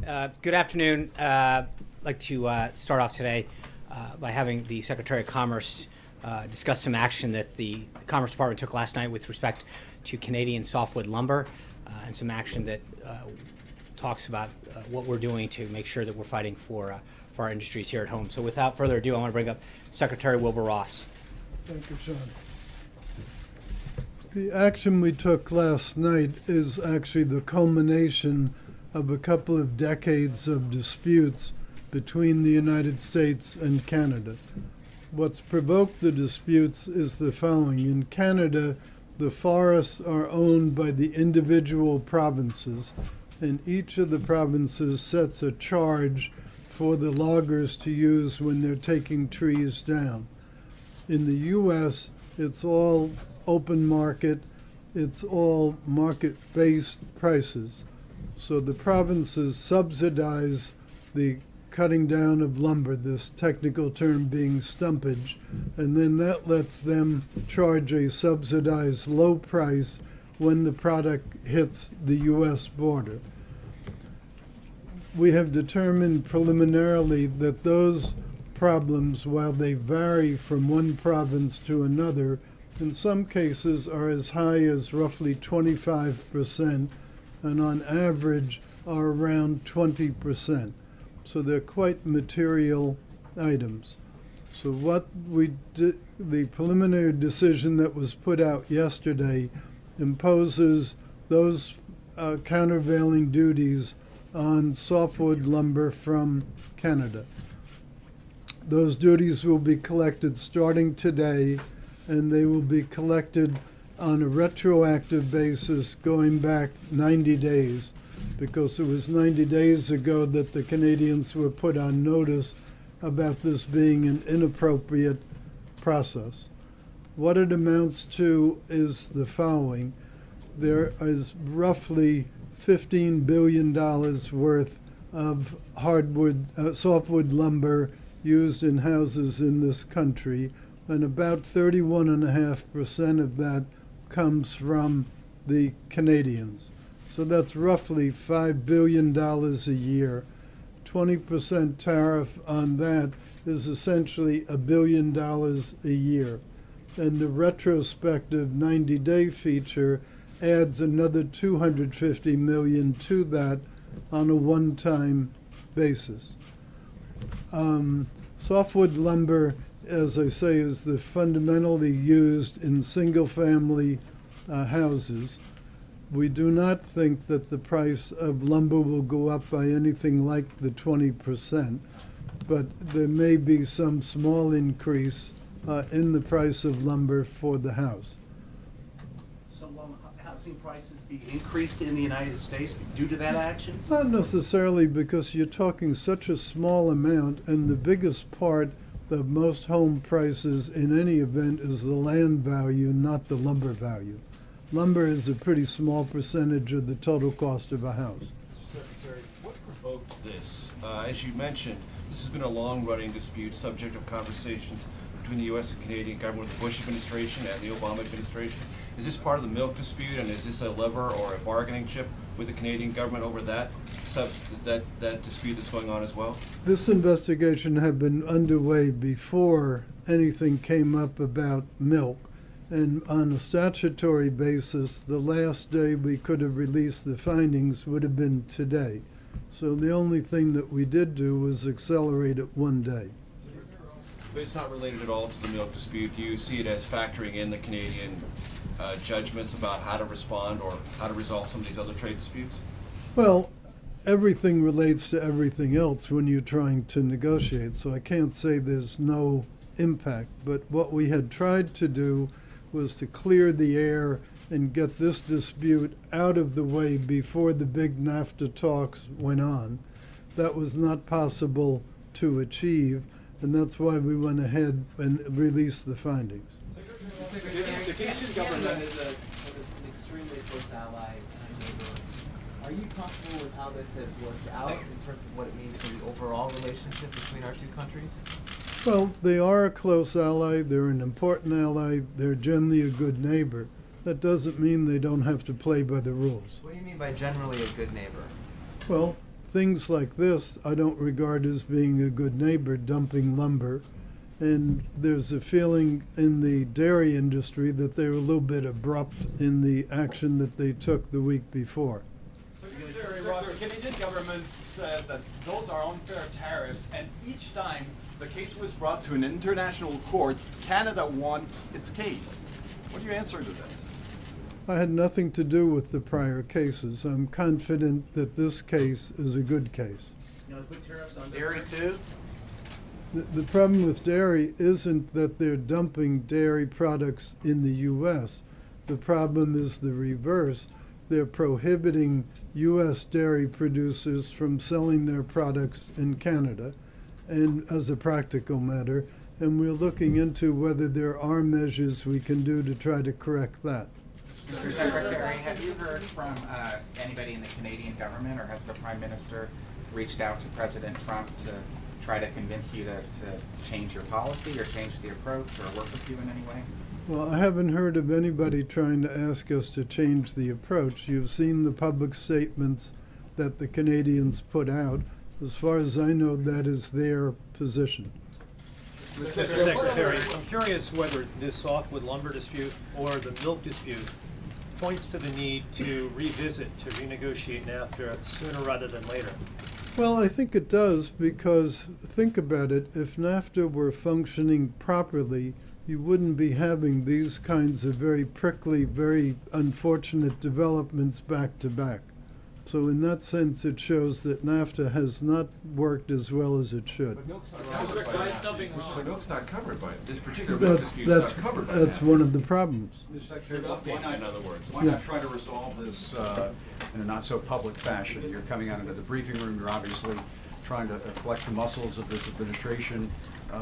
Good afternoon. I'd like to start off today by having the Secretary of Commerce discuss some action that the Commerce Department took last night with respect to Canadian softwood lumber and some action that talks about what we're doing to make sure that we're fighting for our industries here at home. So without further ado, I want to bring up Secretary Wilbur Ross. Thank you, Sean. The action we took last night is actually the culmination of a couple of decades of disputes between the United States and Canada. What's provoked the disputes is the following. In Canada, the forests are owned by the individual provinces, and each of the provinces sets a charge for the loggers to use when they're taking trees down. In the U.S., it's all open market, it's all market-based prices. So the provinces subsidize the cutting down of lumber, this technical term being stumpage, and then that lets them charge a subsidized low price when the product hits the U.S. border. We have determined preliminarily that those problems, while they vary from one province to another, in some cases are as high as roughly 25%, and on average are around 20%. So they're quite material items. So what we did, the preliminary decision that was put out yesterday imposes those countervailing duties on softwood lumber from Canada. Those duties will be collected starting today, and they will be collected on a retroactive basis going back 90 days, because it was 90 days ago that the Canadians were put on notice about this being an inappropriate process. What it amounts to is the following. There is roughly $15 billion worth of softwood lumber used in houses in this country, and about 31.5% of that comes from the Canadians. So that's roughly $5 billion a year. 20% tariff on that is essentially $1 billion a year. And the retrospective 90-day feature adds another $250 million to that on a one-time basis. Softwood lumber, as I say, is fundamentally used in single-family houses. We do not think that the price of lumber will go up by anything like the 20%, but there may be some small increase in the price of lumber for the house. So will housing prices be increased in the United States due to that action? Not necessarily, because you're talking such a small amount, and the biggest part of most home prices in any event is the land value, not the lumber value. Lumber is a pretty small percentage of the total cost of a house. Mr. Secretary, what provoked this? As you mentioned, this has been a long-running dispute, subject of conversations between the U.S. and Canadian government, the Bush administration and the Obama administration. Is this part of the milk dispute, and is this a lever or a bargaining chip with the Canadian government over that dispute that's going on as well? This investigation had been underway before anything came up about milk. And on a statutory basis, the last day we could have released the findings would have been today. So the only thing that we did do was accelerate it one day. But it's not related at all to the milk dispute. Do you see it as factoring in the Canadian judgments about how to respond or how to resolve some of these other trade disputes? Well, everything relates to everything else when you're trying to negotiate, so I can't say there's no impact. But what we had tried to do was to clear the air and get this dispute out of the way before the big NAFTA talks went on. That was not possible to achieve, and that's why we went ahead and released the findings. The Canadian government is an extremely close ally and neighbor. Are you comfortable with how this has worked out in terms of what it means for the overall relationship between our two countries? Well, they are a close ally, they're an important ally, they're generally a good neighbor. That doesn't mean they don't have to play by the rules. What do you mean by generally a good neighbor? Well, things like this I don't regard as being a good neighbor, dumping lumber. And there's a feeling in the dairy industry that they were a little bit abrupt in the action that they took the week before. Secretary Ross, the Canadian government says that those are unfair tariffs, and each time the case was brought to an international court, Canada won its case. What do you answer to this? I had nothing to do with the prior cases. I'm confident that this case is a good case. You know, put tariffs on dairy too? The problem with dairy isn't that they're dumping dairy products in the U.S. The problem is the reverse. They're prohibiting U.S. dairy producers from selling their products in Canada, and as a practical matter, and we're looking into whether there are measures we can do to try to correct that. Mr. Secretary, have you heard from anybody in the Canadian government, or has the Prime Minister reached out to President Trump to try to convince you to change your policy or change the approach or work with you in any way? Well, I haven't heard of anybody trying to ask us to change the approach. You've seen the public statements that the Canadians put out. As far as I know, that is their position. Mr. Secretary, I'm curious whether this softwood lumber dispute or the milk dispute points to the need to revisit, to renegotiate NAFTA sooner rather than later. Well, I think it does, because think about it, if NAFTA were functioning properly, you wouldn't be having these kinds of very prickly, very unfortunate developments back to back. So in that sense, it shows that NAFTA has not worked as well as it should. But milk's not covered by that. But milk's not covered by it. This particular milk dispute's not covered by that. That's one of the problems. Mr. Secretary, why not, in other words, why Yeah. not try to resolve this in a not-so-public fashion? You're coming out into the briefing room, you're obviously trying to flex the muscles of this administration.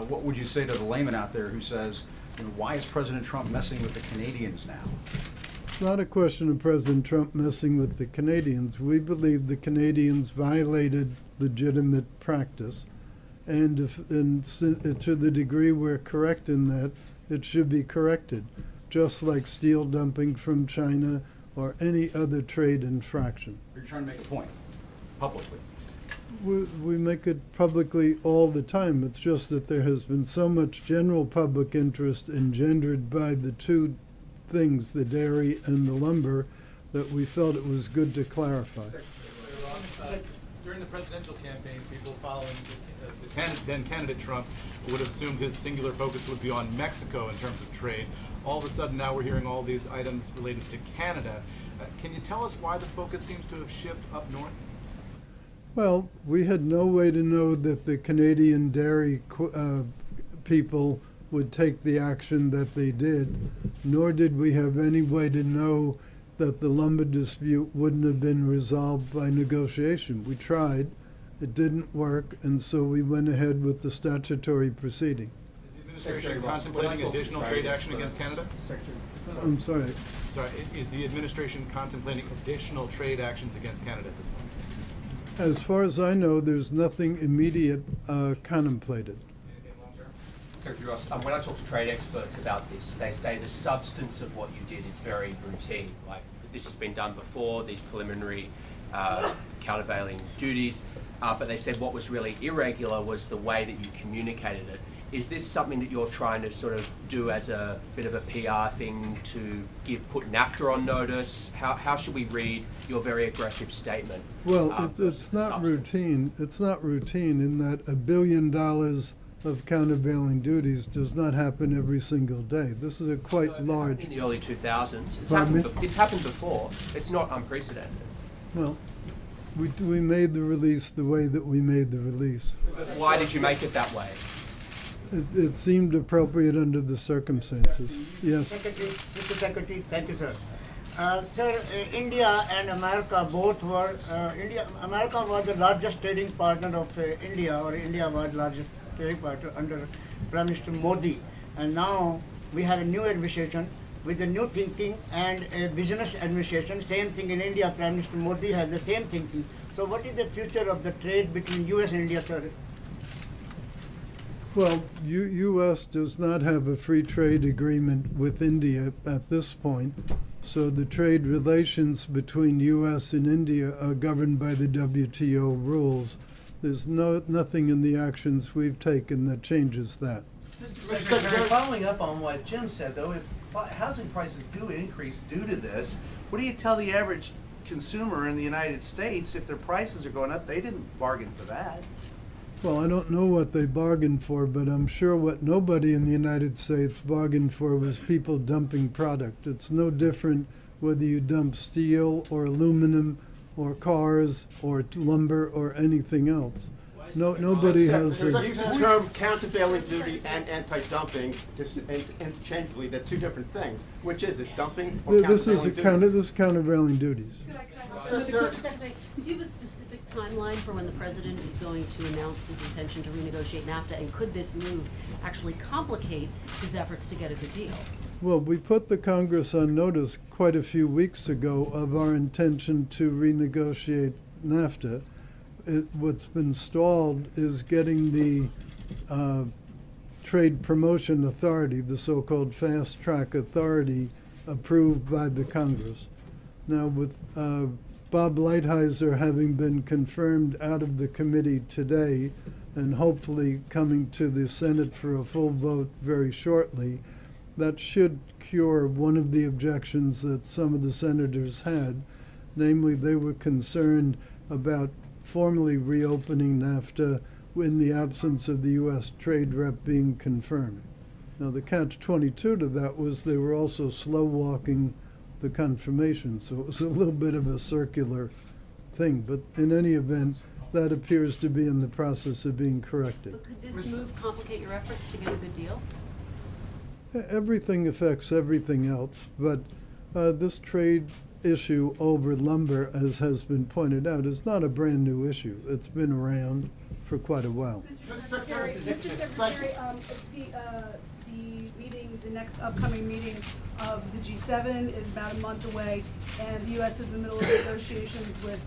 What would you say to the layman out there who says, you know, why is President Trump messing with the Canadians now? It's not a question of President Trump messing with the Canadians. We believe the Canadians violated legitimate practice, and to the degree we're correct in that, it should be corrected, just like steel dumping from China or any other trade infraction. You're trying to make a point, publicly. We make it publicly all the time. It's just that there has been so much general public interest engendered by the two things, the dairy and the lumber, that we felt it was good to clarify. During the presidential campaign, people following then candidate Trump would have assumed his singular focus would be on Mexico in terms of trade. All of a sudden now we're hearing all these items related to Canada. Can you tell us why the focus seems to have shifted up north? Well, we had no way to know that the Canadian dairy people would take the action that they did, nor did we have any way to know that the lumber dispute wouldn't have been resolved by negotiation. We tried, it didn't work, and so we went ahead with the statutory proceeding. Is the administration contemplating additional trade action against Canada? I'm sorry. Sorry, is the administration contemplating additional trade actions against Canada at this point? As far as I know, there's nothing immediate contemplated. Secretary Ross, when I talk to trade experts about this, they say the substance of what you did is very routine. Like, this has been done before, these preliminary countervailing duties, but they said what was really irregular was the way that you communicated it. Is this something that you're trying to sort of do as a bit of a PR thing to put NAFTA on notice? How should we read your very aggressive statement? Well, it's not routine. It's not routine in that $1 billion of countervailing duties does not happen every single day. This is a quite large... In the early 2000s. It's happened before. It's not unprecedented. Well, we made the release the way that we made the release. Why did you make it that way? It seemed appropriate under the circumstances. Yes. Mr. Secretary, thank you, sir. Sir, India and America both were, America was the largest trading partner of India, or India was the largest trading partner under Prime Minister Modi. And now we have a new administration with a new thinking and a business administration. Same thing in India, Prime Minister Modi has the same thinking. So what is the future of the trade between US and India, sir? Well, U.S. does not have a free trade agreement with India at this point, so the trade relations between U.S. and India are governed by the WTO rules. There's nothing in the actions we've taken that changes that. Mr. Secretary, following up on what Jim said, though, if housing prices do increase due to this, what do you tell the average consumer in the United States if their prices are going up? They didn't bargain for that. Well, I don't know what they bargained for, but I'm sure what nobody in the United States bargained for was people dumping product. It's no different whether you dump steel or aluminum or cars or lumber or anything else. Nobody has. There's use the term countervailing duty and anti-dumping interchangeably. They're two different things. Which is it, dumping or This is countervailing duties? countervailing duties. Mr. Secretary, do you have a specific timeline for when the president is going to announce his intention to renegotiate NAFTA, and could this move actually complicate his efforts to get a good deal? Well, we put the Congress on notice quite a few weeks ago of our intention to renegotiate NAFTA. What's been stalled is getting the Trade Promotion Authority, the so-called Fast Track Authority, approved by the Congress. Now, with Bob Lighthizer having been confirmed out of the committee today and hopefully coming to the Senate for a full vote very shortly, that should cure one of the objections that some of the senators had. Namely, they were concerned about formally reopening NAFTA in the absence of the U.S. trade rep being confirmed. Now, the catch-22 to that was they were also slow-walking the confirmation, so it was a little bit of a circular thing. But in any event, that appears to be in the process of being corrected. But could this move complicate your efforts to get a good deal? Everything affects everything else, but this trade issue over lumber, as has been pointed out, is not a brand new issue. It's been around for quite a while. Mr. Secretary, the next upcoming meeting of the G7 is about a month away, and the U.S. is in the middle of negotiations with,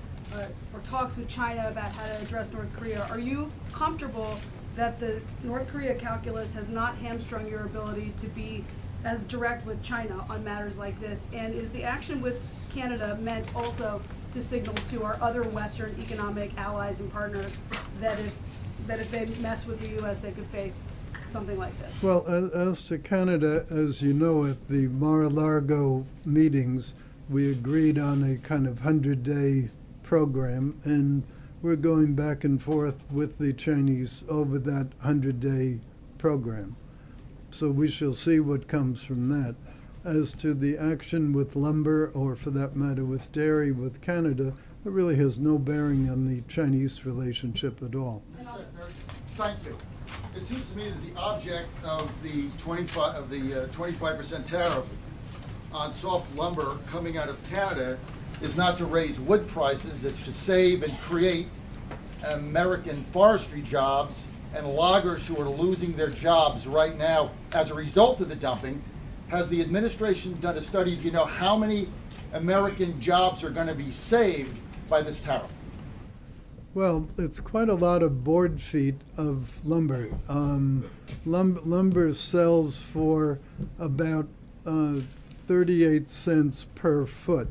or talks with China about how to address North Korea. Are you comfortable that the North Korea calculus has not hamstrung your ability to be as direct with China on matters like this? And is the action with Canada meant also to signal to our other Western economic allies and partners that if they mess with the U.S., they could face something like this? Well, as to Canada, as you know, at the Mar-a-Lago meetings, we agreed on a kind of 100-day program, and we're going back and forth with the Chinese over that 100-day program. So we shall see what comes from that. As to the action with lumber, or for that matter with dairy with Canada, it really has no bearing on the Chinese relationship at all. Thank you. It seems to me that the object of the 25% tariff on soft lumber coming out of Canada is not to raise wood prices, it's to save and create American forestry jobs and loggers who are losing their jobs right now as a result of the dumping. Has the administration done a study? Do you know how many American jobs are going to be saved by this tariff? Well, it's quite a lot of board feet of lumber. Lumber sells for about 38 cents per foot.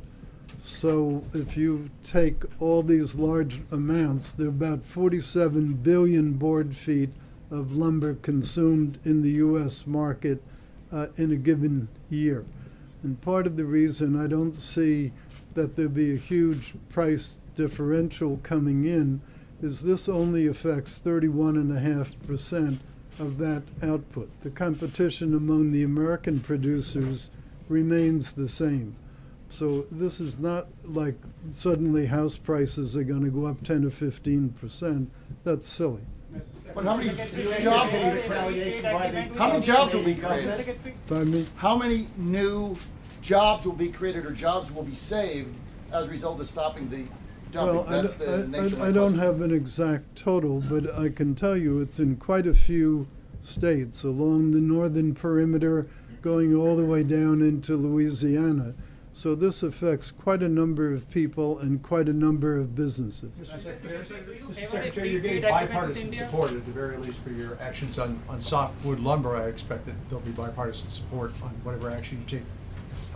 So if you take all these large amounts, there are about 47 billion board feet of lumber consumed in the U.S. market in a given year. And part of the reason I don't see that there'll be a huge price differential coming in is this only affects 31.5% of that output. The competition among the American producers remains the same. So this is not like suddenly house prices are going to go up 10 or 15%. That's silly. But how many jobs will be created? How many jobs will be created? Pardon me? How many new jobs will be created or jobs will be saved as a result of stopping the dumping? Well, That's the nature of my I don't question. have an exact total, but I can tell you it's in quite a few states along the northern perimeter, going all the way down into Louisiana. So this affects quite a number of people and quite a number of businesses. Mr. Secretary, you're getting bipartisan support at the very least for your actions on softwood lumber. I expect that there'll be bipartisan support on whatever action you take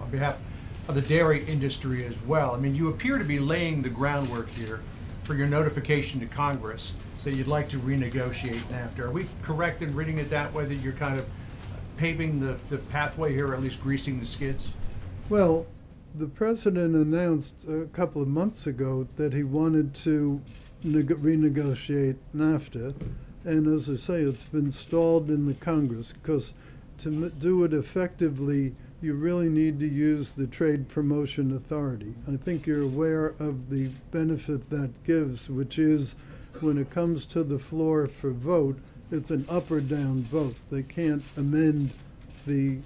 on behalf of the dairy industry as well. I mean, you appear to be laying the groundwork here for your notification to Congress that you'd like to renegotiate NAFTA. Are we correct in reading it that way, that you're kind of paving the pathway here, or at least greasing the skids? Well, the president announced a couple of months ago that he wanted to renegotiate NAFTA, and as I say, it's been stalled in the Congress because to do it effectively, you really need to use the Trade Promotion Authority. I think you're aware of the benefit that gives, which is when it comes to the floor for vote, it's an up or down vote. They can't amend the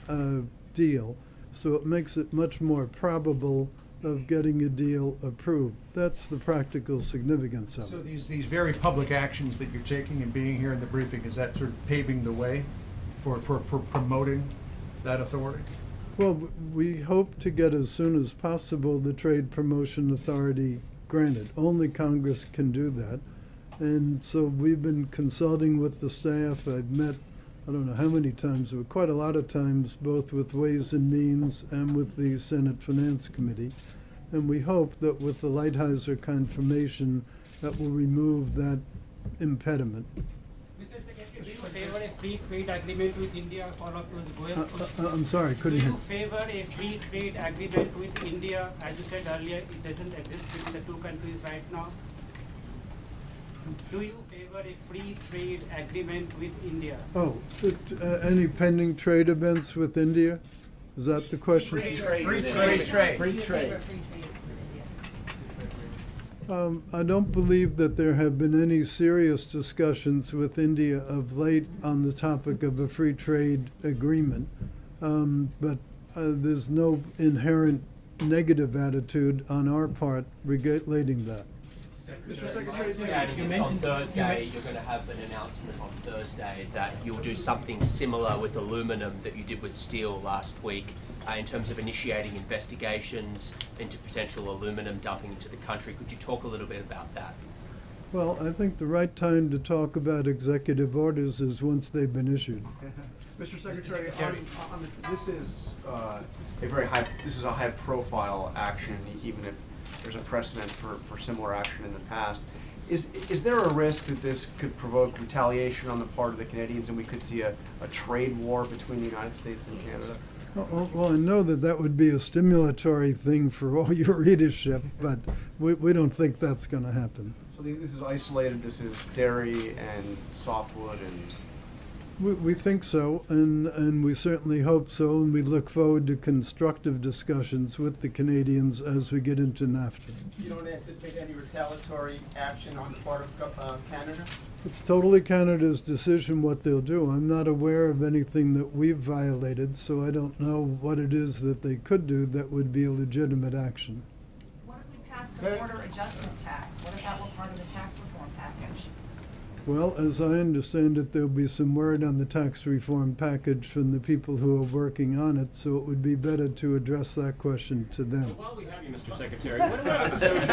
deal. So it makes it much more probable of getting a deal approved. That's the practical significance of it. So these very public actions that you're taking and being here in the briefing, is that sort of paving the way for promoting that authority? Well, we hope to get as soon as possible the Trade Promotion Authority granted. Only Congress can do that. And so we've been consulting with the staff. I've met, I don't know how many times, but quite a lot of times, both with Ways and Means and with the Senate Finance Committee. And we hope that with the Lighthizer confirmation, that will remove that impediment. Mr. Secretary, do you favor a free trade agreement with India for I'm sorry, couldn't Do hear. you favor a free trade agreement with India? As you said earlier, it doesn't exist between the two countries right now. Do you favor a free trade agreement with India? Oh, any pending trade events with India? Is that the question? Free trade. I don't believe that there have been any serious discussions with India of late on the topic of a free trade agreement. But there's no inherent negative attitude on our part relating that. Mr. Secretary, on Thursday, you're going to have an announcement on Thursday that you'll do something similar with aluminum that you did with steel last week in terms of initiating investigations into potential aluminum dumping into the country. Could you talk a little bit about that? Well, I think the right time to talk about executive orders is once they've been issued. Mr. Secretary, this is a high-profile action, even if there's a precedent for similar action in the past. Is there a risk that this could provoke retaliation on the part of the Canadians, and we could see a trade war between the United States and Canada? Well, I know that would be a stimulatory thing for all your readership, but we don't think that's going to happen. So this is isolated. This is dairy and softwood and. We think so, and we certainly hope so, and we look forward to constructive discussions with the Canadians as we get into NAFTA. You don't anticipate any retaliatory action on the part of Canada? It's totally Canada's decision what they'll do. I'm not aware of anything that we've violated, so I don't know what it is that they could do that would be a legitimate action. What if we pass the border adjustment tax? What if that were part of the tax reform package? Well, as I understand it, there'll be some word on the tax reform package from the people who are working on it, so it would be better to address that question to them. While we have you, Mr. Secretary, what about the association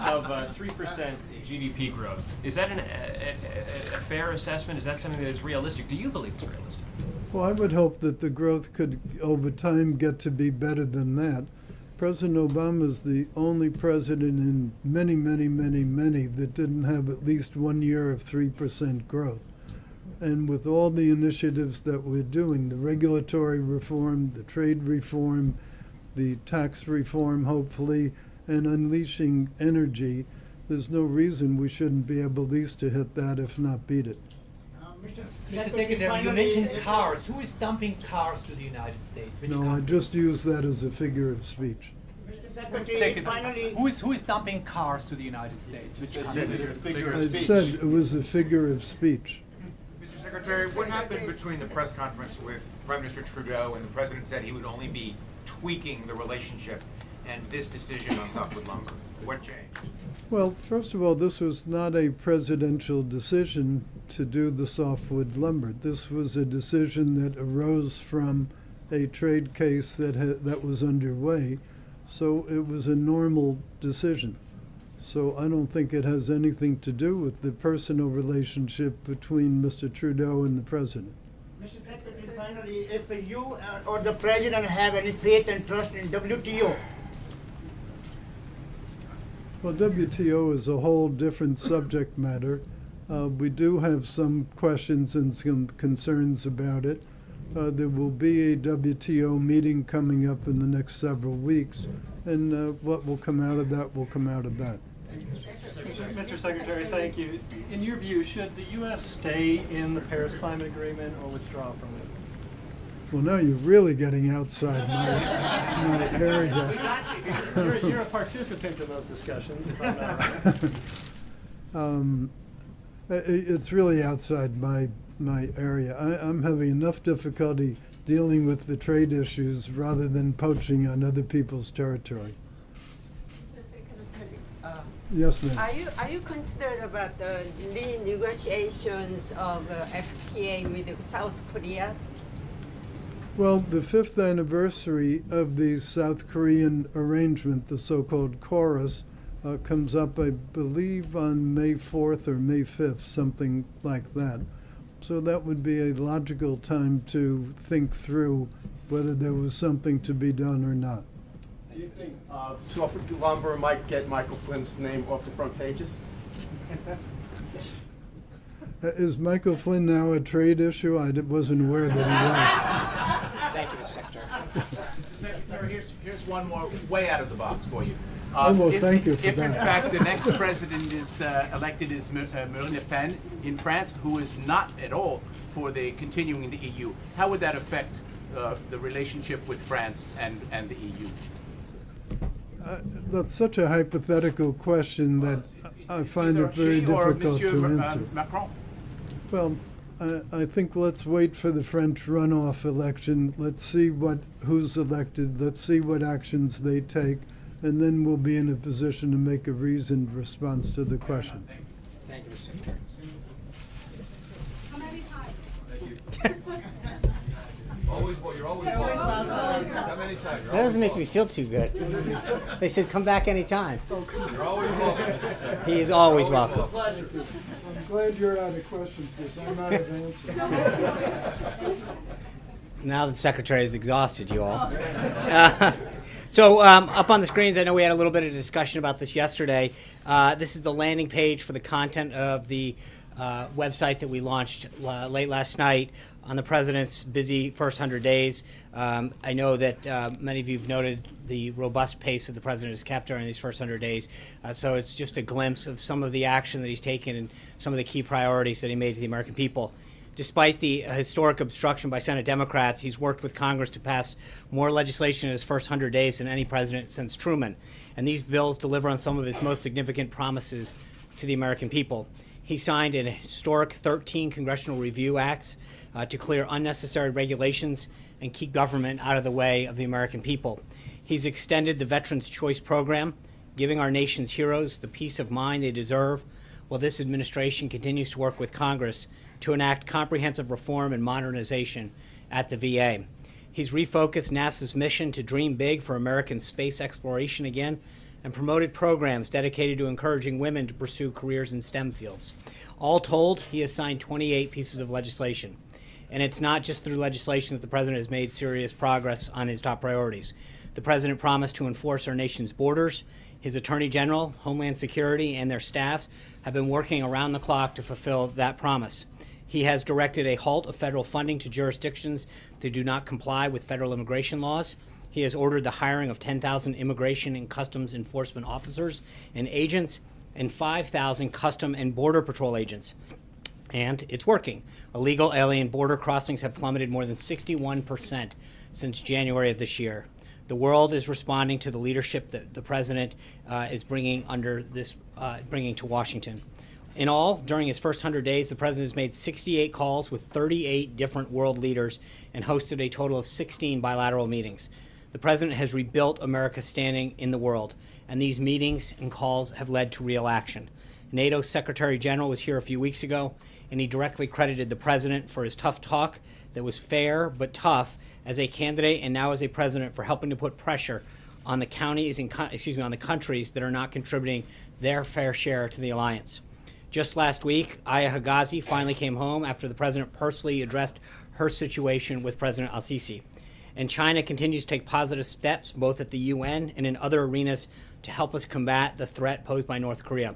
of 3% GDP growth? Is that a fair assessment? Is that something that is realistic? Do you believe it's realistic? Well, I would hope that the growth could, over time, get to be better than that. President Obama is the only president in many that didn't have at least 1 year of 3% growth. And with all the initiatives that we're doing, the regulatory reform, the trade reform, the tax reform, hopefully, and unleashing energy, there's no reason we shouldn't be able at least to hit that, if not beat it. Mr. Secretary, you mentioned cars. Who is dumping cars to the United States? No, I just use that as a figure of speech. Secretary, who is dumping cars to the United States? I said it was a figure of speech. Mr. Secretary, what happened between the press conference with Prime Minister Trudeau and the President said he would only be tweaking the relationship and this decision on softwood lumber? What changed? Well, first of all, this was not a presidential decision to do the softwood lumber. This was a decision that arose from a trade case that was underway. So it was a normal decision. So I don't think it has anything to do with the personal relationship between Mr. Trudeau and the president. Mr. Secretary, finally, if you or the president have any faith and trust in WTO? Well, WTO is a whole different subject matter. We do have some questions and some concerns about it. There will be a WTO meeting coming up in the next several weeks, and what will come out of that will come out of that. Mr. Secretary, thank you. In your view, should the U.S. stay in the Paris Climate Agreement or withdraw from it? Well, now you're really getting outside my area. You're a participant in those discussions, if I'm not wrong. It's really outside my area. I'm having enough difficulty dealing with the trade issues rather than poaching on other people's territory. Yes, ma'am. Are you concerned about the renegotiations of FTA with South Korea? Well, the 5th anniversary of the South Korean arrangement, the so-called chorus, comes up, I believe, on May 4th or May 5th, something like that. So that would be a logical time to think through whether there was something to be done or not. Do you think soft lumber might get Michael Flynn's name off the front pages? Is Michael Flynn now a trade issue? I wasn't aware that he was. Thank you, Mr. Secretary. Mr. Secretary, here's one more way out of the box for you. Well, thank you for if that. in fact the next president is elected as Marine Le Pen in France, who is not at all for the continuing the EU, how would that affect the relationship with France and the EU? That's such a hypothetical question that I find it very difficult to answer. Macron? Well, I think let's wait for the French runoff election. Let's see who's elected. Let's see what actions they take, and then we'll be in a position to make a reasoned response to the question. Thank you, Mr. Secretary. How many times? Thank you. You're always welcome. Come anytime. That doesn't make me feel too good. They said come back anytime. You're always welcome. He is always welcome. I'm glad you're out of questions because I'm out of answers. Now the Secretary is exhausted, you all. So up on the screens, I know we had a little bit of discussion about this yesterday. This is the landing page for the content of the website that we launched late last night on the President's busy first 100 days. I know that many of you have noted the robust pace that the President has kept during these first 100 days. So it's just a glimpse of some of the action that he's taken and some of the key priorities that he made to the American people. Despite the historic obstruction by Senate Democrats, he's worked with Congress to pass more legislation in his first 100 days than any president since Truman. And these bills deliver on some of his most significant promises to the American people. He signed an historic 13 congressional review acts to clear unnecessary regulations and keep government out of the way of the American people. He's extended the Veterans Choice Program, giving our nation's heroes the peace of mind they deserve, while this administration continues to work with Congress to enact comprehensive reform and modernization at the VA. He's refocused NASA's mission to dream big for American space exploration again, and promoted programs dedicated to encouraging women to pursue careers in STEM fields. All told, he has signed 28 pieces of legislation. And it's not just through legislation that the President has made serious progress on his top priorities. The President promised to enforce our nation's borders. His Attorney General, Homeland Security, and their staffs have been working around the clock to fulfill that promise. He has directed a halt of federal funding to jurisdictions that do not comply with federal immigration laws. He has ordered the hiring of 10,000 immigration and customs enforcement officers and agents and 5,000 custom and border patrol agents. And it's working. Illegal alien border crossings have plummeted more than 61% since January of this year. The world is responding to the leadership that the President is bringing to Washington. In all, during his first 100 days, the President has made 68 calls with 38 different world leaders and hosted a total of 16 bilateral meetings. The President has rebuilt America's standing in the world, and these meetings and calls have led to real action. NATO's Secretary General was here a few weeks ago, and he directly credited the President for his tough talk that was fair but tough as a candidate and now as a President for helping to put pressure on the counties and on the countries that are not contributing their fair share to the alliance. Just last week, Aya Higazi finally came home after the President personally addressed her situation with President al-Sisi. And China continues to take positive steps both at the UN and in other arenas to help us combat the threat posed by North Korea.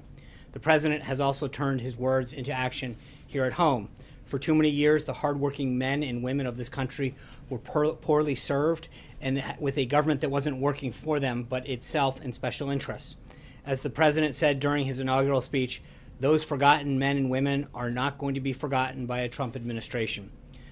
The President has also turned his words into action here at home. For too many years, the hardworking men and women of this country were poorly served and with a government that wasn't working for them but itself in special interests. As the President said during his inaugural speech, those forgotten men and women are not going to be forgotten by a Trump administration.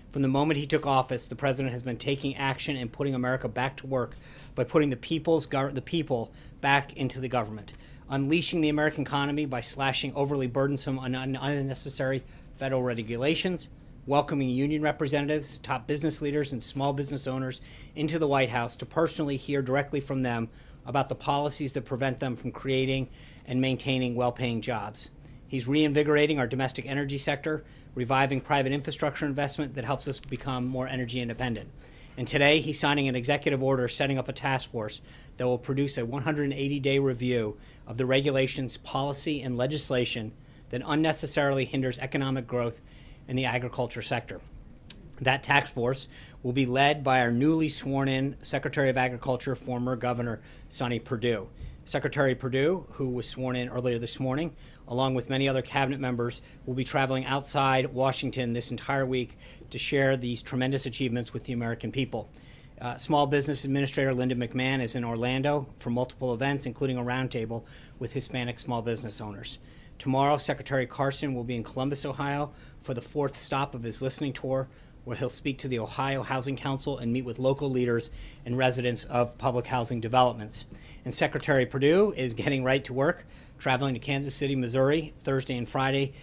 From the moment he took office, the President has been taking action and putting America back to work by putting the people back into the government, unleashing the American economy by slashing overly burdensome and unnecessary federal regulations, welcoming union representatives, top business leaders, and small business owners into the White House to personally hear directly from them about the policies that prevent them from creating and maintaining well-paying jobs. He's reinvigorating our domestic energy sector, reviving private infrastructure investment that helps us become more energy independent. And today, he's signing an executive order setting up a task force that will produce a 180-day review of the regulations, policy, and legislation that unnecessarily hinders economic growth in the agriculture sector. That task force will be led by our newly sworn-in Secretary of Agriculture, former Governor Sonny Perdue. Secretary Perdue, who was sworn in earlier this morning, along with many other cabinet members, will be traveling outside Washington this entire week to share these tremendous achievements with the American people. Small Business Administrator Linda McMahon is in Orlando for multiple events, including a roundtable with Hispanic small business owners. Tomorrow, Secretary Carson will be in Columbus, Ohio, for the fourth stop of his listening tour, where he'll speak to the Ohio Housing Council and meet with local leaders and residents of public housing developments. And Secretary Perdue is getting right to work, traveling to Kansas City, Missouri, Thursday and Friday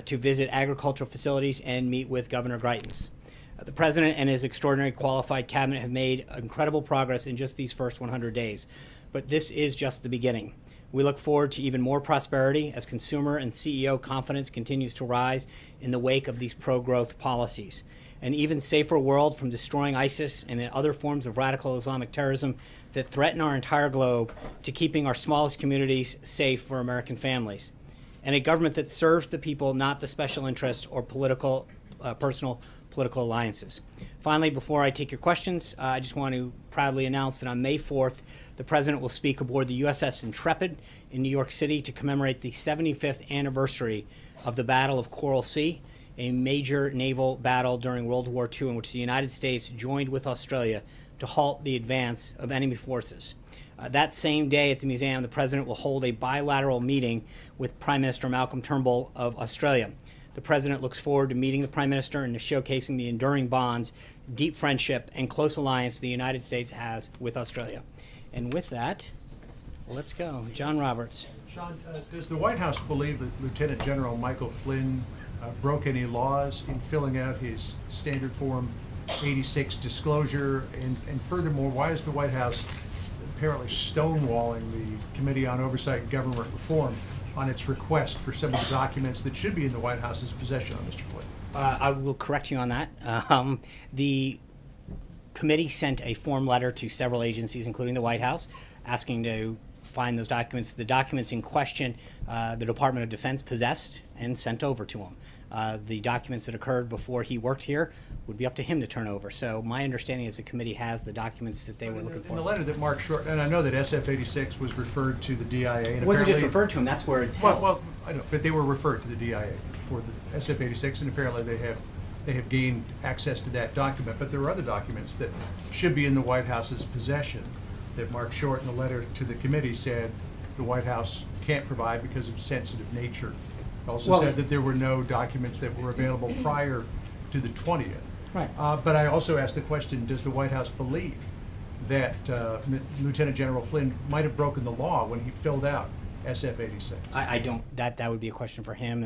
to visit agricultural facilities and meet with Governor Greitens. The President and his extraordinary qualified cabinet have made incredible progress in just these first 100 days. But this is just the beginning. We look forward to even more prosperity as consumer and CEO confidence continues to rise in the wake of these pro-growth policies. An even safer world from destroying ISIS and other forms of radical Islamic terrorism that threaten our entire globe to keeping our smallest communities safe for American families. And a government that serves the people, not the special interests or personal political alliances. Finally, before I take your questions, I just want to proudly announce that on May 4th, the President will speak aboard the USS Intrepid in New York City to commemorate the 75th anniversary of the Battle of Coral Sea, a major naval battle during World War II in which the United States joined with Australia to halt the advance of enemy forces. That same day at the museum, the President will hold a bilateral meeting with Prime Minister Malcolm Turnbull of Australia. The President looks forward to meeting the Prime Minister and to showcasing the enduring bonds, deep friendship, and close alliance the United States has with Australia. And with that, let's go. John Roberts. Sean, does the White House believe that Lieutenant General Michael Flynn broke any laws in filling out his standard Form 86 disclosure? And furthermore, why is the White House apparently stonewalling the Committee on Oversight and Government Reform on its request for some of the documents that should be in the White House's possession on Mr. Flynn? I will correct you on that. The committee sent a form letter to several agencies, including the White House, asking to find those documents. The documents in question, the Department of Defense possessed and sent over to him. The documents that occurred before he worked here would be up to him to turn over. So my understanding is the committee has the documents that they were looking for. In the letter that Mark Short, and I know that SF-86 was referred to the DIA. And it wasn't just referred to him, that's where it's held. Well, I know, but they were referred to the DIA for the SF-86, and apparently they have gained access to that document. But there are other documents that should be in the White House's possession that Mark Short in the letter to the committee said the White House can't provide because of sensitive nature. Also said that there were no documents that were available prior to the 20th. Right. But I also asked the question, does the White House believe that Lieutenant General Flynn might have broken the law when he filled out SF-86? I don't. That would be a question for him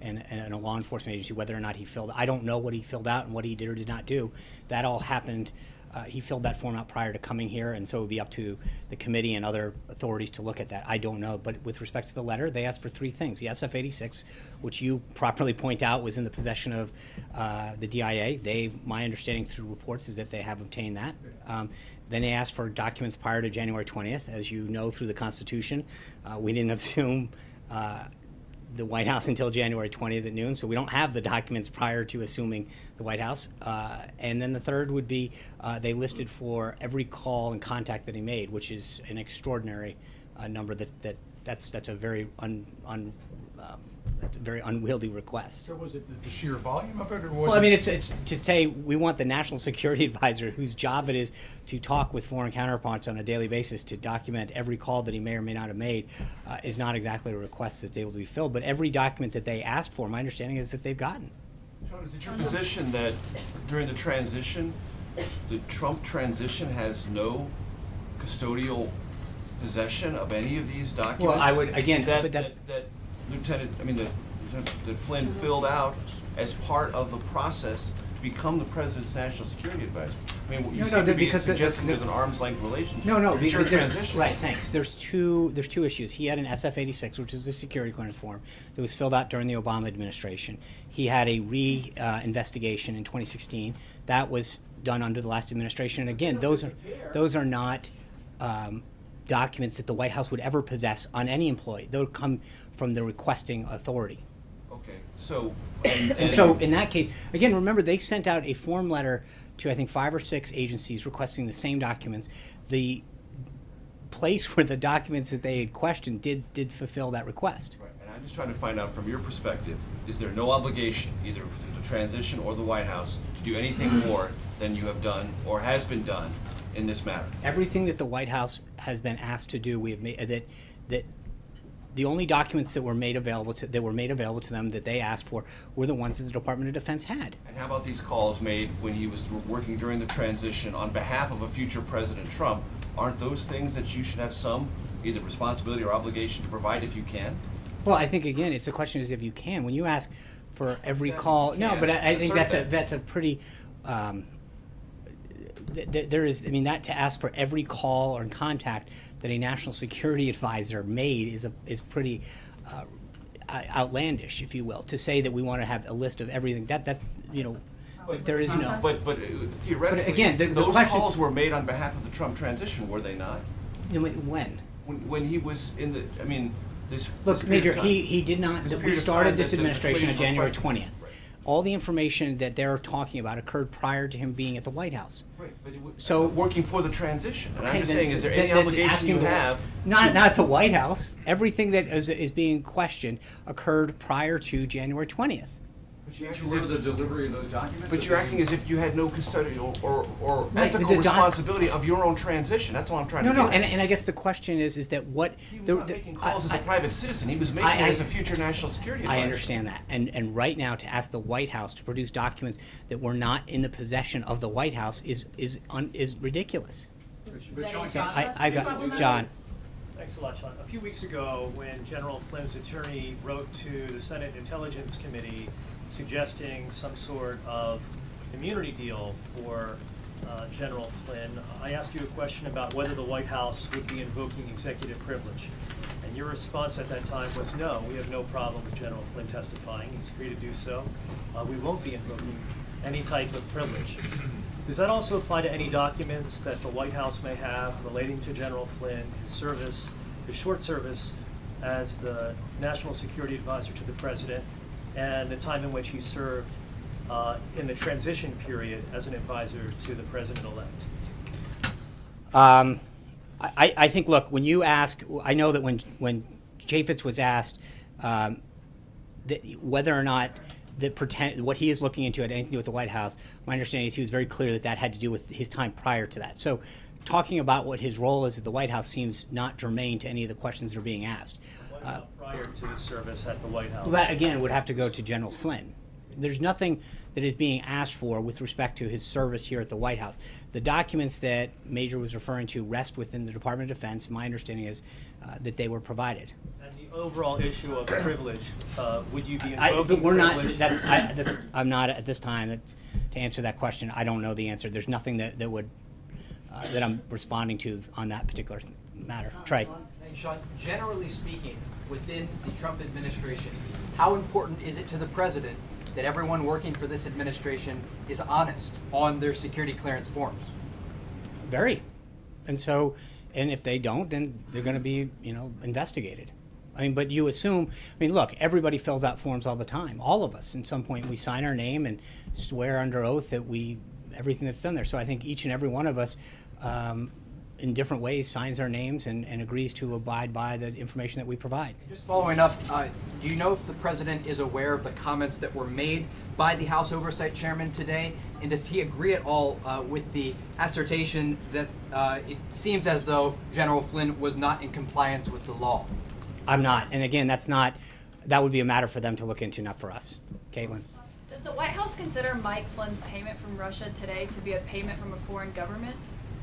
and a law enforcement agency, whether or not he filled. I don't know what he filled out and what he did or did not do. That all happened he filled that form out prior to coming here, and so it would be up to the committee and other authorities to look at that. I don't know, but with respect to the letter, they asked for 3 things. The SF-86, which you properly point out was in the possession of the DIA. My understanding through reports is that they have obtained that. Then they asked for documents prior to January 20th. As you know, through the Constitution, we didn't assume the White House until January 20th at noon, so we don't have the documents prior to assuming the White House. And then the third would be they listed for every call and contact that he made, which is an extraordinary number. That's a very that's a very unwieldy request. So was it the sheer volume of it, or was Well, I mean, it's to say we want the National Security Advisor, whose job it is to talk with foreign counterparts on a daily basis to document every call that he may or may not have made, is not exactly a request that's able to be filled. But every document that they asked for, my understanding is that they've gotten. John, is it your position that during the transition, the Trump transition has no custodial possession of any of these documents? Well, I would, again, that, but that's... that Flynn filled out as part of the process to become the president's national security advisor. I mean, you seem to be suggesting there's an arm's length relationship. No, It's your because transition. right. Thanks. There's two issues. He had an SF-86, which is a security clearance form that was filled out during the Obama administration. He had a investigation in 2016 that was done under the last administration. And again, those are not documents that the White House would ever possess on any employee. They would come from the requesting authority. Okay, so... And so in that case, again, remember, they sent out a form letter to, I think, 5 or 6 agencies requesting the same documents. The place where the documents that they had questioned did fulfill that request. Right, and I'm just trying to find out from your perspective, is there no obligation, either through the transition or the White House, to do anything more than you have done or has been done in this matter? Everything that the White House has been asked to do, we have made that the only documents that were made available to them that they asked for were the ones that the Department of Defense had. And how about these calls made when he was working during the transition on behalf of a future President Trump? Aren't those things that you should have some either responsibility or obligation to provide if you can? Well, I think, again, it's a question is if you can. When you ask for every call, no, but I think that's a pretty. There is, I mean, that to ask for every call or contact that a national security advisor made is pretty outlandish, if you will. To say that we want to have a list of everything that there is no. But theoretically, but again, the those question, calls were made on behalf of the Trump transition, were they not? When? When he was in the, I mean, this. Look, this period Major, of time- he did not. this We period of started time this that the administration on committees were January questioned. 20th. All the information that they're talking about occurred prior to him being at the White House. Right, but it was So working for the transition, and I'm okay, just then- saying, is there then- any then obligation asking you the- have? Not the White House. Everything that is being questioned occurred prior to January 20th. But you're Did acting you as order if- the delivery of those documents? But you're acting as if you had no custodial or Right, ethical the responsibility of your own transition. That's all I'm trying No, to no, get at. and I guess the question is that what He was not making calls as a private citizen. He was making it as a future national security advisor. I understand that, and right now to ask the White House to produce documents that were not in the possession of the White House is ridiculous. So I got John. Thanks a lot, Sean. A few weeks ago, when General Flynn's attorney wrote to the Senate Intelligence Committee suggesting some sort of immunity deal for General Flynn, I asked you a question about whether the White House would be invoking executive privilege. And your response at that time was no, we have no problem with General Flynn testifying. He's free to do so. We won't be invoking any type of privilege. Does that also apply to any documents that the White House may have relating to General Flynn, his service, his short service as the National Security Advisor to the President, and the time in which he served in the transition period as an advisor to the President-elect? I think, look, when you ask, I know that when Chaffetz was asked that whether or not what he is looking into had anything to do with the White House, my understanding is he was very clear that that had to do with his time prior to that. So talking about what his role is at the White House seems not germane to any of the questions that are being asked. What about prior to his service at the White House? Well, that, again, would have to go to General Flynn. There's nothing that is being asked for with respect to his service here at the White House. The documents that Major was referring to rest within the Department of Defense. My understanding is that they were provided. And the overall issue of privilege, would you be But invoking we're not, privilege? I'm not at this time, to answer that question, I don't know the answer. There's nothing that would, that I'm responding to on that particular matter. Trey? And Sean, generally speaking, within the Trump administration, how important is it to the president that everyone working for this administration is honest on their security clearance forms? Very. And so, and if they don't, then they're going to be, investigated. I mean, but you assume, look, everybody fills out forms all the time. All of us, at some point, we sign our name and swear under oath that everything that's done there. So I think each and every one of us, in different ways, signs our names and agrees to abide by the information that we provide. Just following up, do you know if the president is aware of the comments that were made by the House Oversight Chairman today? And does he agree at all with the assertion that it seems as though General Flynn was not in compliance with the law? I'm not. And again, that would be a matter for them to look into, not for us. Caitlin? Does the White House consider Mike Flynn's payment from Russia today to be a payment from a foreign government?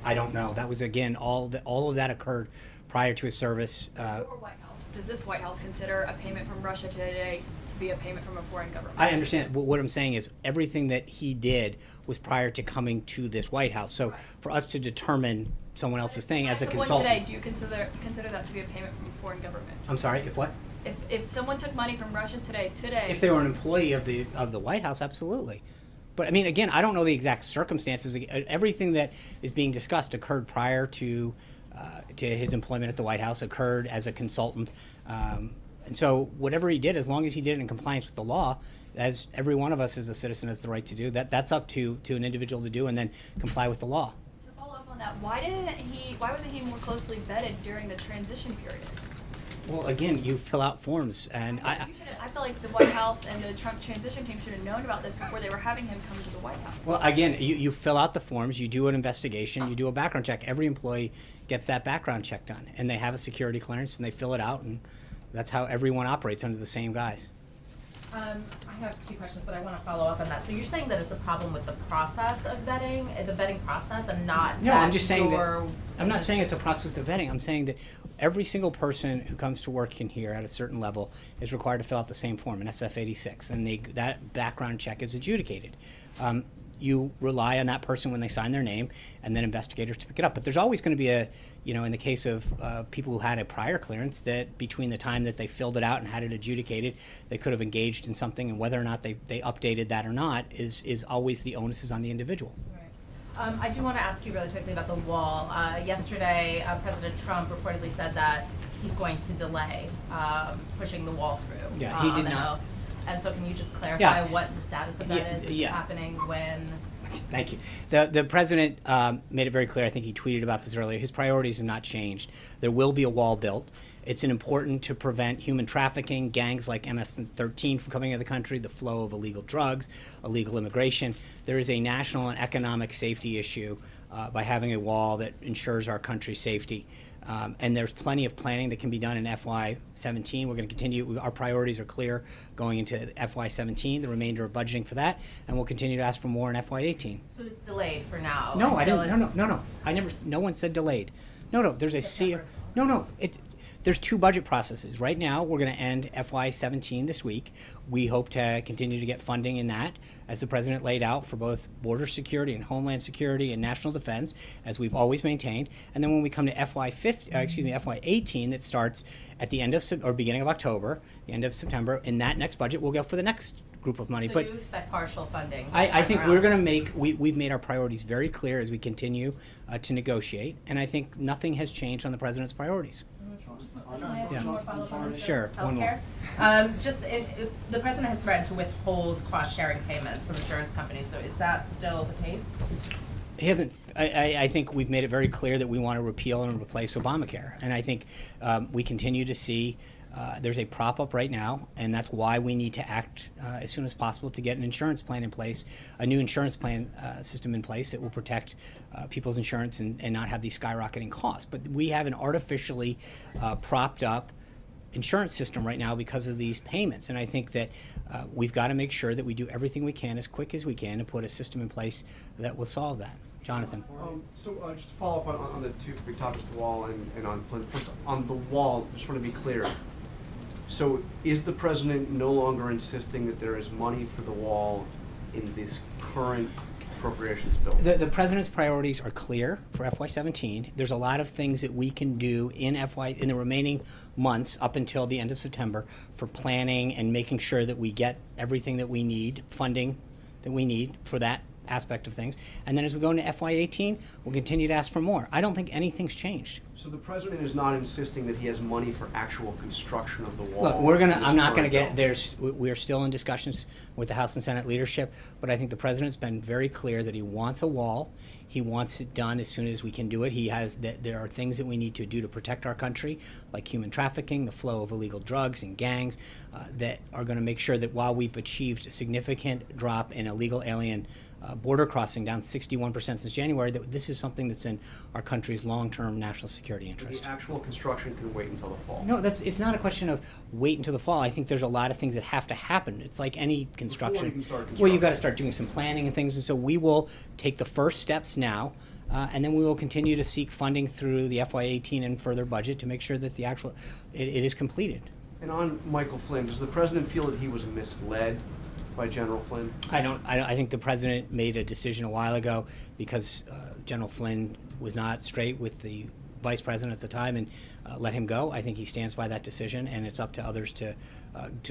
I don't know. That was, again, all of that occurred prior to his service. Your White House. Does this White House consider a payment from Russia today to be a payment from a foreign government? I understand. What I'm saying is everything that he did was prior to coming to this White House. So for us to determine someone else's thing as a consultant. Today, do you consider that to be a payment from a foreign government? I'm sorry, if what? If someone took money from Russia today. If they were an employee of the White House, absolutely. But again, I don't know the exact circumstances. Everything that is being discussed occurred prior to his employment at the White House, occurred as a consultant. And so whatever he did, as long as he did it in compliance with the law, as every one of us as a citizen has the right to do, that's up to an individual to do and then comply with the law. To follow up on that, why wasn't he more closely vetted during the transition period? Well, again, you fill out forms, and I feel like the White House and the Trump transition team should have known about this before they were having him come to the White House. Well, again, you fill out the forms, you do an investigation, you do a background check. Every employee gets that background check done, and they have a security clearance, and they fill it out, and that's how everyone operates under the same guise. I have two questions, but I want to follow up on that. So you're saying that it's a problem with the process of vetting, the vetting process, and not No, I'm just saying that, I'm not this- saying it's a process of vetting. I'm saying that every single person who comes to work in here at a certain level is required to fill out the same form, an SF-86, and that background check is adjudicated. You rely on that person when they sign their name, and then investigators to pick it up. But there's always going to be in the case of people who had a prior clearance, that between the time that they filled it out and had it adjudicated, they could have engaged in something, and whether or not they updated that or not is always the onus is on the individual. I do want to ask you really quickly about the wall. Yesterday, President Trump reportedly said that he's going to delay pushing the wall through. Yeah, he did on the not. Hill. And so can you just clarify what the status of that is? Is it Yeah. happening when? Thank you. The president made it very clear, I think he tweeted about this earlier, his priorities have not changed. There will be a wall built. It's important to prevent human trafficking, gangs like MS-13 from coming into the country, the flow of illegal drugs, illegal immigration. There is a national and economic safety issue by having a wall that ensures our country's safety. And there's plenty of planning that can be done in FY17. We're going to continue. Our priorities are clear going into FY17, the remainder of budgeting for that, and we'll continue to ask for more in FY18. So it's delayed for now. No, I until didn't. No. I never. No one said delayed. No. There's a No. There's two budget processes. Right now, we're going to end FY17 this week. We hope to continue to get funding in that, as the president laid out, for both border security and homeland security and national defense, as we've always maintained. And then when we come to FY18, that starts at the end of or beginning of October, the end of September, in that next budget, we'll go for the next group of money. So But you expect partial funding? I think we're going to we've made our priorities very clear as we continue to negotiate, and I think nothing has changed on the president's priorities. Yeah. Sure. One more. The president has threatened to withhold cost-sharing payments from insurance companies. So is that still the case? He hasn't. I think we've made it very clear that we want to repeal and replace Obamacare, and I think we continue to see there's a prop up right now, and that's why we need to act as soon as possible to get an insurance plan in place, a new insurance plan system in place that will protect people's insurance and not have these skyrocketing costs. But we have an artificially propped up insurance system right now because of these payments, and I think that we've got to make sure that we do everything we can as quick as we can to put a system in place that will solve that. Jonathan. Just to follow up on the two big topics, the wall and on Flynn. First, on the wall, just want to be clear. So is the president no longer insisting that there is money for the wall in this current appropriations bill? The president's priorities are clear for FY17. There's a lot of things that we can do in the remaining months up until the end of September for planning and making sure that we get everything that we need, funding that we need for that aspect of things. And then as we go into FY18, we'll continue to ask for more. I don't think anything's changed. So the president is not insisting that he has money for actual construction of the wall? Look, I'm not going to get, we're still in discussions with the House and Senate leadership, but I think the president's been very clear that he wants a wall. He wants it done as soon as we can do it. There are things that we need to do to protect our country, like human trafficking, the flow of illegal drugs and gangs, that are going to make sure that while we've achieved a significant drop in illegal alien border crossing, down 61% since January, that this is something that's in our country's long-term national security interest. The actual construction can wait until the fall? No, it's not a question of wait until the fall. I think there's a lot of things that have to happen. It's like any construction. Before you can start construction. Well, you've got to start doing some planning and things, and so we will take the first steps now, and then we will continue to seek funding through the FY18 and further budget to make sure that the actual, it is completed. And on Michael Flynn, does the president feel that he was misled by General Flynn? I think the president made a decision a while ago because General Flynn was not straight with the vice president at the time and let him go. I think he stands by that decision, and it's up to others to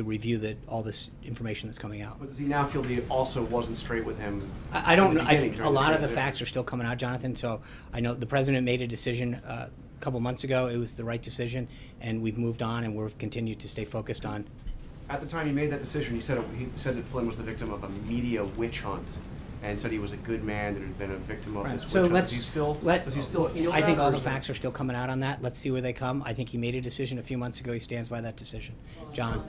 review all this information that's coming out. But does he now feel that he also wasn't straight with him? I don't know. A lot of the transition? facts are still coming out, Jonathan. So I know the president made a decision a couple months ago. It was the right decision, and we've moved on, and we've continued to stay focused on. At the time he made that decision, he said that Flynn was the victim of a media witch hunt, and said he was a good man that had been a victim of this So witch hunt. let's Does he still feel I that, think or all the is that- facts are still coming out on that. Let's see where they come. I think he made a decision a few months ago. He stands by that decision. John.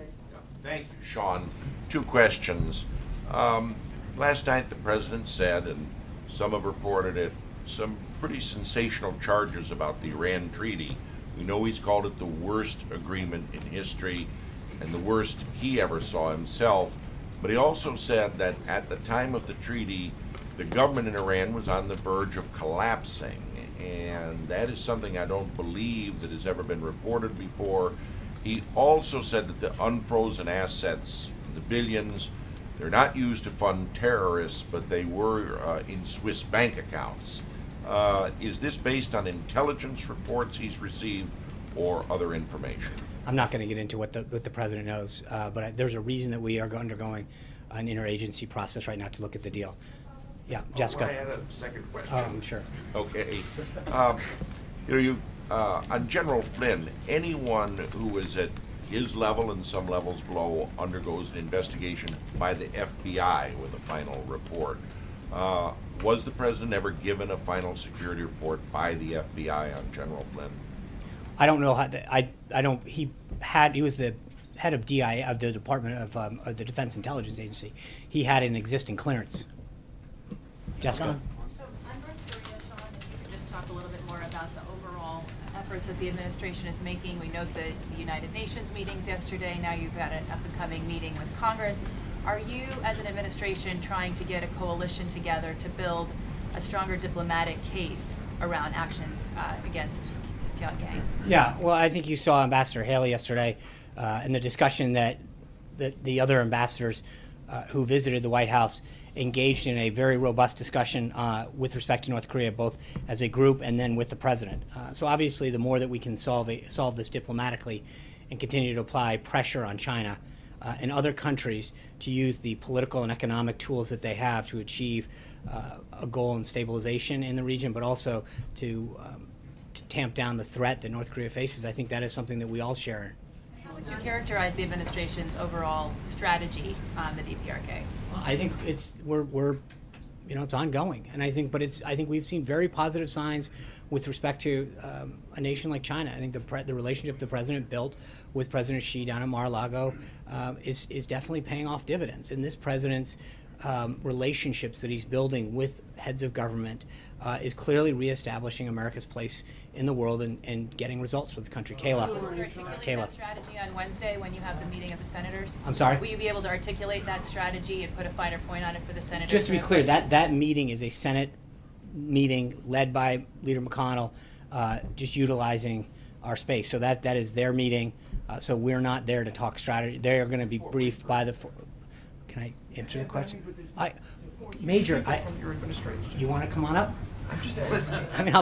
Thank you, Sean. Two questions. Last night, the president said, and some have reported it, some pretty sensational charges about the Iran treaty. We know he's called it the worst agreement in history and the worst he ever saw himself. But he also said that at the time of the treaty, the government in Iran was on the verge of collapsing. And that is something I don't believe that has ever been reported before. He also said that the unfrozen assets, the billions, they're not used to fund terrorists, but they were in Swiss bank accounts. Is this based on intelligence reports he's received or other information? I'm not going to get into what the president knows, but there's a reason that we are undergoing an interagency process right now to look at the deal. Yeah, Jessica. I had a second question. Oh, I'm sure. Okay. On General Flynn, anyone who is at his level and some levels below undergoes an investigation by the FBI with a final report. Was the president ever given a final security report by the FBI on General Flynn? I don't know how. He was the head of DI of the Department of the Defense Intelligence Agency. He had an existing clearance. Jessica. So on North Korea, Sean, if you could just talk a little bit more about the overall efforts that the administration is making. We note the United Nations meetings yesterday. Now you've got an up-and-coming meeting with Congress. Are you, as an administration, trying to get a coalition together to build a stronger diplomatic case around actions against Pyongyang? Yeah, well, I think you saw Ambassador Haley yesterday in the discussion that the other ambassadors who visited the White House engaged in a very robust discussion with respect to North Korea, both as a group and then with the president. So obviously, the more that we can solve this diplomatically and continue to apply pressure on China and other countries to use the political and economic tools that they have to achieve a goal in stabilization in the region, but also to tamp down the threat that North Korea faces, I think that is something that we all share. How would you characterize the administration's overall strategy on the DPRK? I think it's ongoing, and I think we've seen very positive signs with respect to a nation like China. I think the relationship the president built with President Xi down at Mar-a-Lago is definitely paying off dividends. And this president's relationships that he's building with heads of government is clearly reestablishing America's place in the world and getting results for the country. Kayla. Will you articulate that strategy on Wednesday when you have the meeting of the senators? I'm sorry? Will you be able to articulate that strategy and put a finer point on it for the senators? Just to be clear, that meeting is a Senate meeting led by Leader McConnell, just utilizing our space. So that is their meeting. So we're not there to talk strategy. They are going to be briefed by the. Can I answer the question? Major, you want to come on up? I'm just listening. I mean,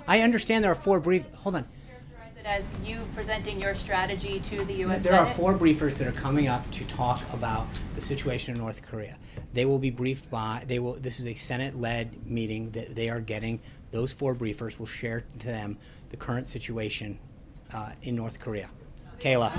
I understand there are 4 brief. Hold on. Characterize it as you presenting your strategy to the U.S. There are Senate? 4 briefers that are coming up to talk about the situation in North Korea. They will be briefed by. This is a Senate-led meeting that they are getting. Those 4 briefers will share to them the current situation in North Korea. Kayla.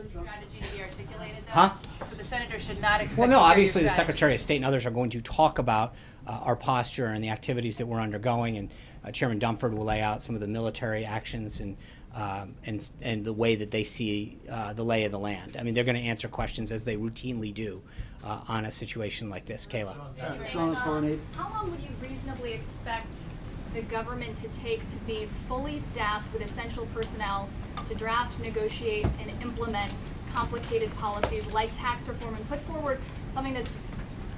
Strategy to be articulated, though? Huh? So the senator should not expect Well, to no, hear your obviously the strategy. Secretary of State and others are going to talk about our posture and the activities that we're undergoing, and Chairman Dunford will lay out some of the military actions and the way that they see the lay of the land. I mean, they're going to answer questions as they routinely do on a situation like this. Kayla. How long would you reasonably expect the government to take to be fully staffed with essential personnel to draft, negotiate, and implement complicated policies like tax reform and put forward something that's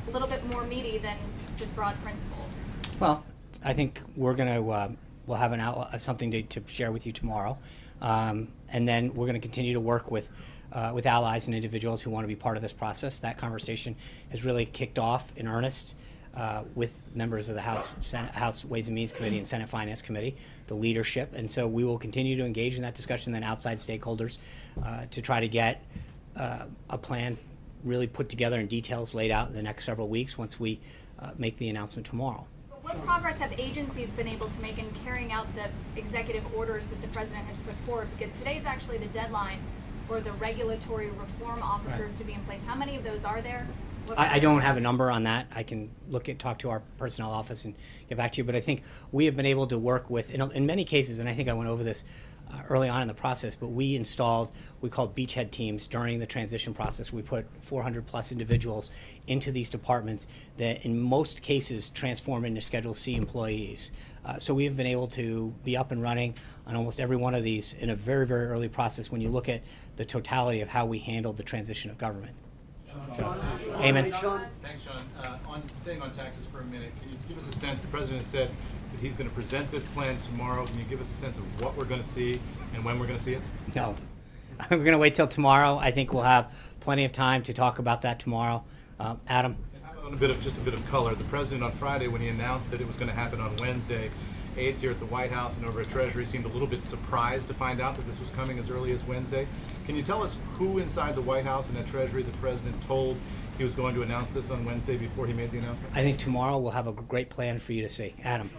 a little bit more meaty than just broad principles? Well, I think we're going to we'll have something to share with you tomorrow, and then we're going to continue to work with allies and individuals who want to be part of this process. That conversation has really kicked off in earnest with members of the House Ways and Means Committee and Senate Finance Committee, the leadership, and so we will continue to engage in that discussion, then outside stakeholders, to try to get a plan really put together and details laid out in the next several weeks once we make the announcement tomorrow. But what progress have agencies been able to make in carrying out the executive orders that the president has put forward? Because today is actually the deadline for the regulatory reform officers to be in place. How many of those are there? I don't have a number on that. I can talk to our personnel office and get back to you. But I think we have been able to work with, in many cases, and I think I went over this early on in the process, but we installed, we called beachhead teams during the transition process. We put 400 plus individuals into these departments that in most cases transform into Schedule C employees. So we have been able to be up and running on almost every one of these in a very, very early process when you look at the totality of how we handled the transition of government. So, Eamon. Thanks, Sean. Staying on taxes for a minute, can you give us a sense, the President said that he's going to present this plan tomorrow. Can you give us a sense of what we're going to see and when we're going to see it? No. We're going to wait till tomorrow. I think we'll have plenty of time to talk about that tomorrow. Adam? Just a bit of color. The President on Friday, when he announced that it was going to happen on Wednesday, aides here at the White House and over at Treasury seemed a little bit surprised to find out that this was coming as early as Wednesday. Can you tell us who inside the White House and at Treasury the President told he was going to announce this on Wednesday before he made the announcement? I think tomorrow we'll have a great plan for you to see. Adam.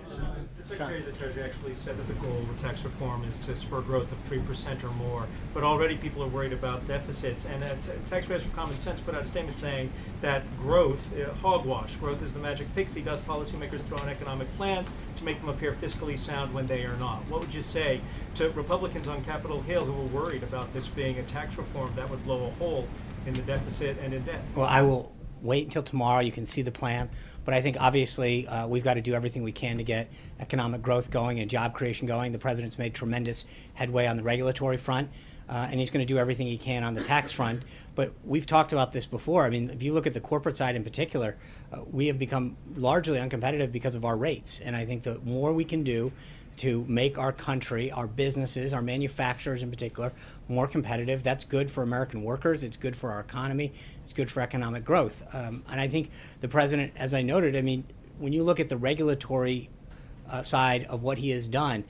The Secretary of the Treasury actually said that the goal of tax reform is to spur growth of 3% or more, but already people are worried about deficits. And Taxpayers for Common Sense put out a statement saying that growth, hogwash, growth is the magic pixie dust policymakers throw in economic plans to make them appear fiscally sound when they are not. What would you say to Republicans on Capitol Hill who are worried about this being a tax reform that would blow a hole in the deficit and in debt? Well, I will wait until tomorrow. You can see the plan. But I think obviously we've got to do everything we can to get economic growth going and job creation going. The President's made tremendous headway on the regulatory front, and he's going to do everything he can on the tax front. But we've talked about this before. I mean, if you look at the corporate side in particular, we have become largely uncompetitive because of our rates. And I think the more we can do to make our country, our businesses, our manufacturers in particular, more competitive. That's good for American workers. It's good for our economy. It's good for economic growth. And I think the President, as I noted, I mean, when you look at the regulatory side of what he has done,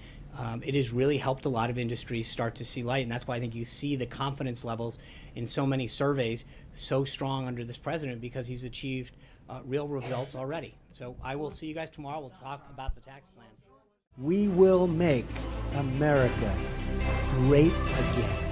it has really helped a lot of industries start to see light. And that's why I think you see the confidence levels in so many surveys so strong under this President, because he's achieved real results already. So I will see you guys tomorrow. We'll talk about the tax plan. We will make America great again.